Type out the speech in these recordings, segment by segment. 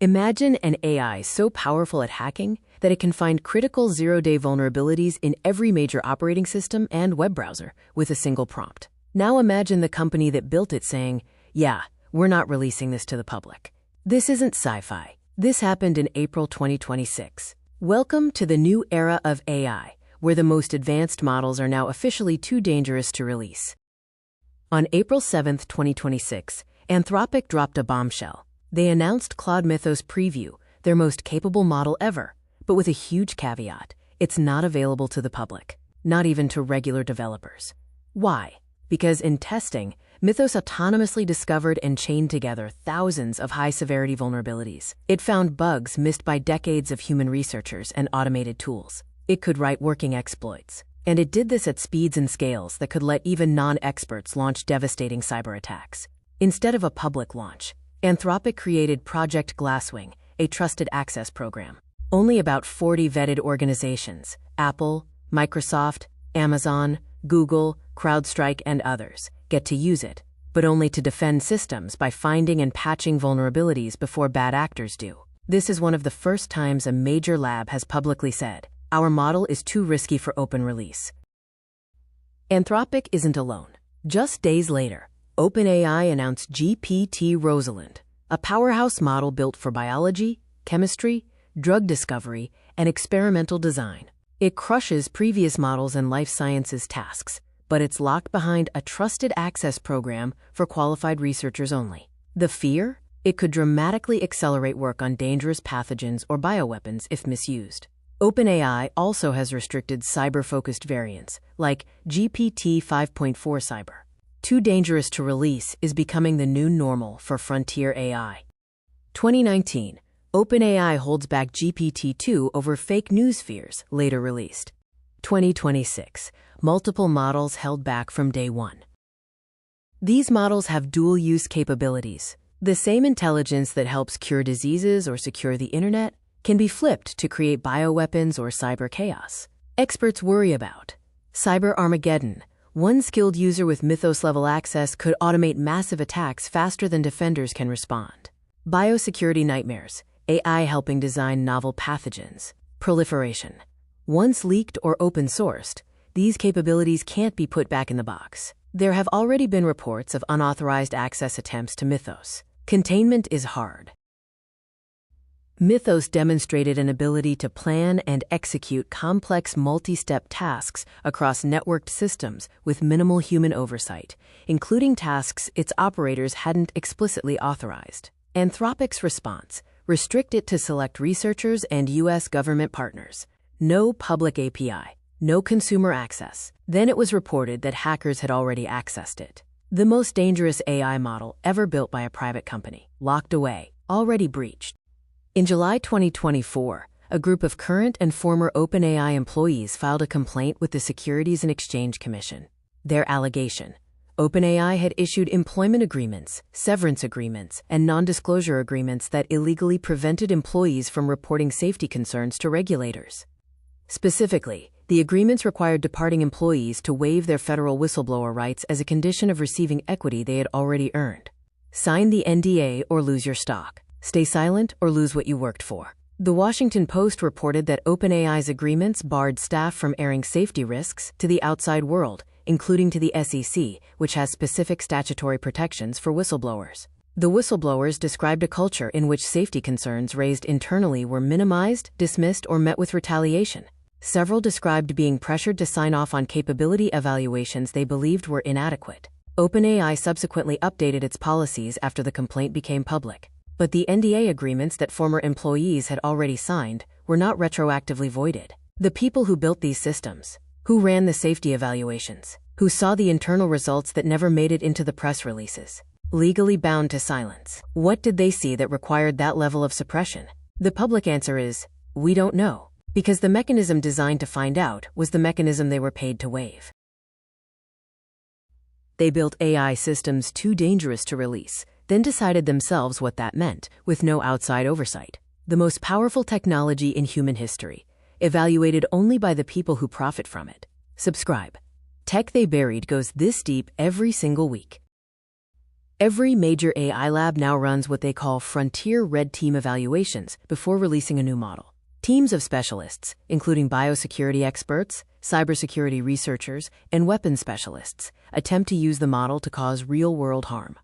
Imagine an AI so powerful at hacking that it can find critical zero-day vulnerabilities in every major operating system and web browser with a single prompt. Now imagine the company that built it saying, "Yeah, we're not releasing this to the public." This isn't sci-fi. This happened in April 2026. Welcome to the new era of AI, where the most advanced models are now officially too dangerous to release. On April 7, 2026, Anthropic dropped a bombshell. They announced Claude Mythos Preview, their most capable model ever, but with a huge caveat: it's not available to the public, not even to regular developers. Why? Because in testing, Mythos autonomously discovered and chained together thousands of high-severity vulnerabilities. It found bugs missed by decades of human researchers and automated tools. It could write working exploits. And it did this at speeds and scales that could let even non-experts launch devastating cyber attacks. Instead of a public launch, Anthropic created Project Glasswing, a trusted access program. Only about 40 vetted organizations, Apple, Microsoft, Amazon, Google, CrowdStrike, and others, get to use it, but only to defend systems by finding and patching vulnerabilities before bad actors do. This is one of the first times a major lab has publicly said, "Our model is too risky for open release." Anthropic isn't alone. Just days later, OpenAI announced GPT-Rosalind, a powerhouse model built for biology, chemistry, drug discovery, and experimental design. It crushes previous models and life sciences tasks, but it's locked behind a trusted access program for qualified researchers only. The fear? It could dramatically accelerate work on dangerous pathogens or bioweapons if misused. OpenAI also has restricted cyber-focused variants, like GPT 5.4 Cyber. Too dangerous to release is becoming the new normal for frontier AI. 2019, OpenAI holds back GPT-2 over fake news fears, later released. 2026, multiple models held back from day one. These models have dual-use capabilities. The same intelligence that helps cure diseases or secure the internet can be flipped to create bioweapons or cyber chaos. Experts worry about cyber Armageddon. One skilled user with Mythos-level access could automate massive attacks faster than defenders can respond. Biosecurity nightmares. AI helping design novel pathogens. Proliferation. Once leaked or open-sourced, these capabilities can't be put back in the box. There have already been reports of unauthorized access attempts to Mythos. Containment is hard. Mythos demonstrated an ability to plan and execute complex multi-step tasks across networked systems with minimal human oversight, including tasks its operators hadn't explicitly authorized. Anthropic's response: restrict it to select researchers and U.S. government partners. No public API, no consumer access. Then it was reported that hackers had already accessed it. The most dangerous AI model ever built by a private company, locked away, already breached. In July 2024, a group of current and former OpenAI employees filed a complaint with the Securities and Exchange Commission. Their allegation: OpenAI had issued employment agreements, severance agreements, and non-disclosure agreements that illegally prevented employees from reporting safety concerns to regulators. Specifically, the agreements required departing employees to waive their federal whistleblower rights as a condition of receiving equity they had already earned. Sign the NDA or lose your stock. Stay silent or lose what you worked for. The Washington Post reported that OpenAI's agreements barred staff from airing safety risks to the outside world, including to the SEC, which has specific statutory protections for whistleblowers. The whistleblowers described a culture in which safety concerns raised internally were minimized, dismissed, or met with retaliation. Several described being pressured to sign off on capability evaluations they believed were inadequate. OpenAI subsequently updated its policies after the complaint became public. But the NDA agreements that former employees had already signed were not retroactively voided. The people who built these systems, who ran the safety evaluations, who saw the internal results that never made it into the press releases, legally bound to silence. What did they see that required that level of suppression? The public answer is, we don't know, because the mechanism designed to find out was the mechanism they were paid to waive. They built AI systems too dangerous to release, then decided themselves what that meant, with no outside oversight. The most powerful technology in human history, evaluated only by the people who profit from it. Subscribe. Tech They Buried goes this deep every single week. Every major AI lab now runs what they call frontier red team evaluations before releasing a new model. Teams of specialists, including biosecurity experts, cybersecurity researchers, and weapons specialists, attempt to use the model to cause real-world harm.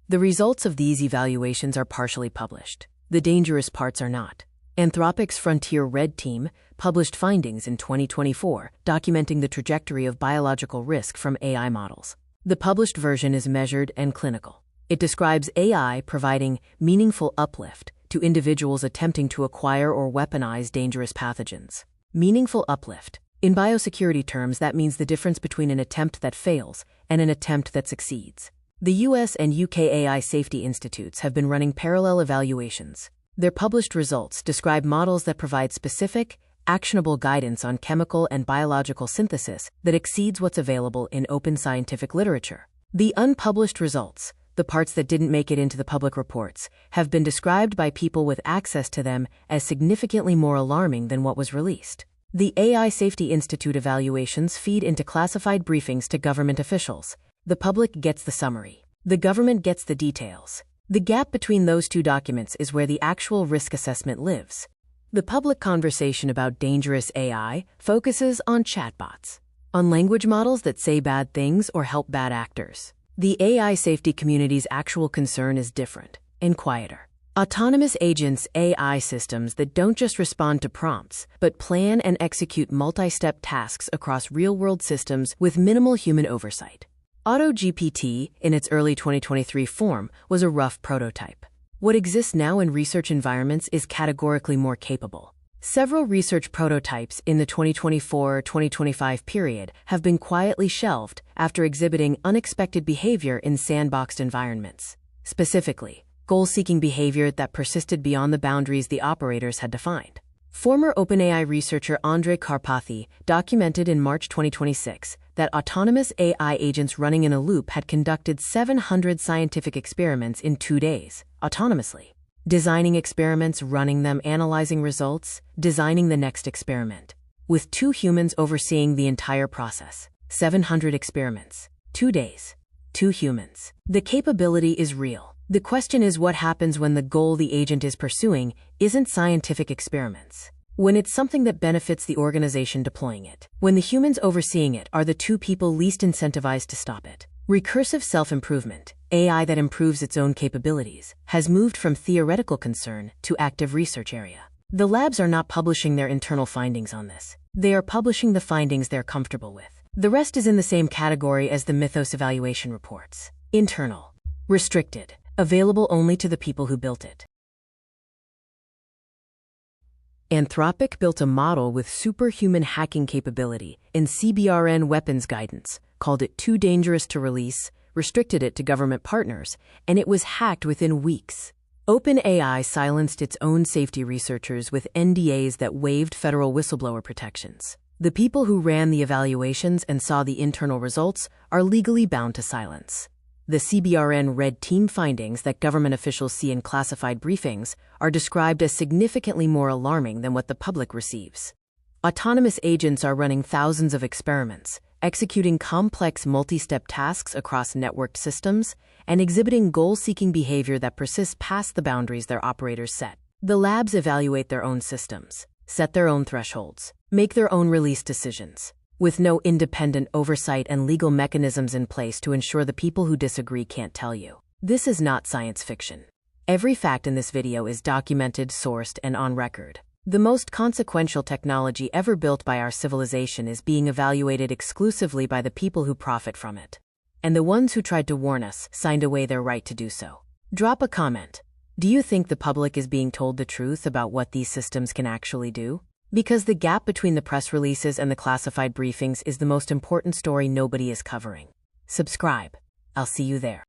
The results of these evaluations are partially published. The dangerous parts are not. Anthropic's Frontier Red Team published findings in 2024 documenting the trajectory of biological risk from AI models. The published version is measured and clinical. It describes AI providing meaningful uplift to individuals attempting to acquire or weaponize dangerous pathogens. Meaningful uplift. In biosecurity terms, that means the difference between an attempt that fails and an attempt that succeeds. The US and UK AI safety institutes have been running parallel evaluations. Their published results describe models that provide specific, actionable guidance on chemical and biological synthesis that exceeds what's available in open scientific literature. The unpublished results, the parts that didn't make it into the public reports, have been described by people with access to them as significantly more alarming than what was released. The AI Safety Institute evaluations feed into classified briefings to government officials. The public gets the summary. The government gets the details. The gap between those two documents is where the actual risk assessment lives. The public conversation about dangerous AI focuses on chatbots, on language models that say bad things or help bad actors. The AI safety community's actual concern is different and quieter. Autonomous agents, AI systems that don't just respond to prompts, but plan and execute multi-step tasks across real-world systems with minimal human oversight. AutoGPT, in its early 2023 form, was a rough prototype. What exists now in research environments is categorically more capable. Several research prototypes in the 2024-2025 period have been quietly shelved after exhibiting unexpected behavior in sandboxed environments. Specifically, goal-seeking behavior that persisted beyond the boundaries the operators had defined. Former OpenAI researcher Andrej Karpathy documented in March 2026 that autonomous AI agents running in a loop had conducted 700 scientific experiments in 2 days, autonomously. Designing experiments, running them, analyzing results, designing the next experiment. With 2 humans overseeing the entire process. 700 experiments. 2 days. 2 humans. The capability is real. The question is what happens when the goal the agent is pursuing isn't scientific experiments. When it's something that benefits the organization deploying it. When the humans overseeing it are the 2 people least incentivized to stop it. Recursive self-improvement, AI that improves its own capabilities, has moved from theoretical concern to active research area. The labs are not publishing their internal findings on this. They are publishing the findings they're comfortable with. The rest is in the same category as the Mythos evaluation reports. Internal. Restricted. Available only to the people who built it. Anthropic built a model with superhuman hacking capability in CBRN weapons guidance, called it too dangerous to release, restricted it to government partners, and it was hacked within weeks. OpenAI silenced its own safety researchers with NDAs that waived federal whistleblower protections. The people who ran the evaluations and saw the internal results are legally bound to silence. The CBRN Red Team findings that government officials see in classified briefings are described as significantly more alarming than what the public receives. Autonomous agents are running thousands of experiments, executing complex multi-step tasks across networked systems, and exhibiting goal-seeking behavior that persists past the boundaries their operators set. The labs evaluate their own systems, set their own thresholds, make their own release decisions, with no independent oversight and legal mechanisms in place to ensure the people who disagree can't tell you. This is not science fiction. Every fact in this video is documented, sourced, and on record. The most consequential technology ever built by our civilization is being evaluated exclusively by the people who profit from it. And the ones who tried to warn us signed away their right to do so. Drop a comment. Do you think the public is being told the truth about what these systems can actually do? Because the gap between the press releases and the classified briefings is the most important story nobody is covering. Subscribe. I'll see you there.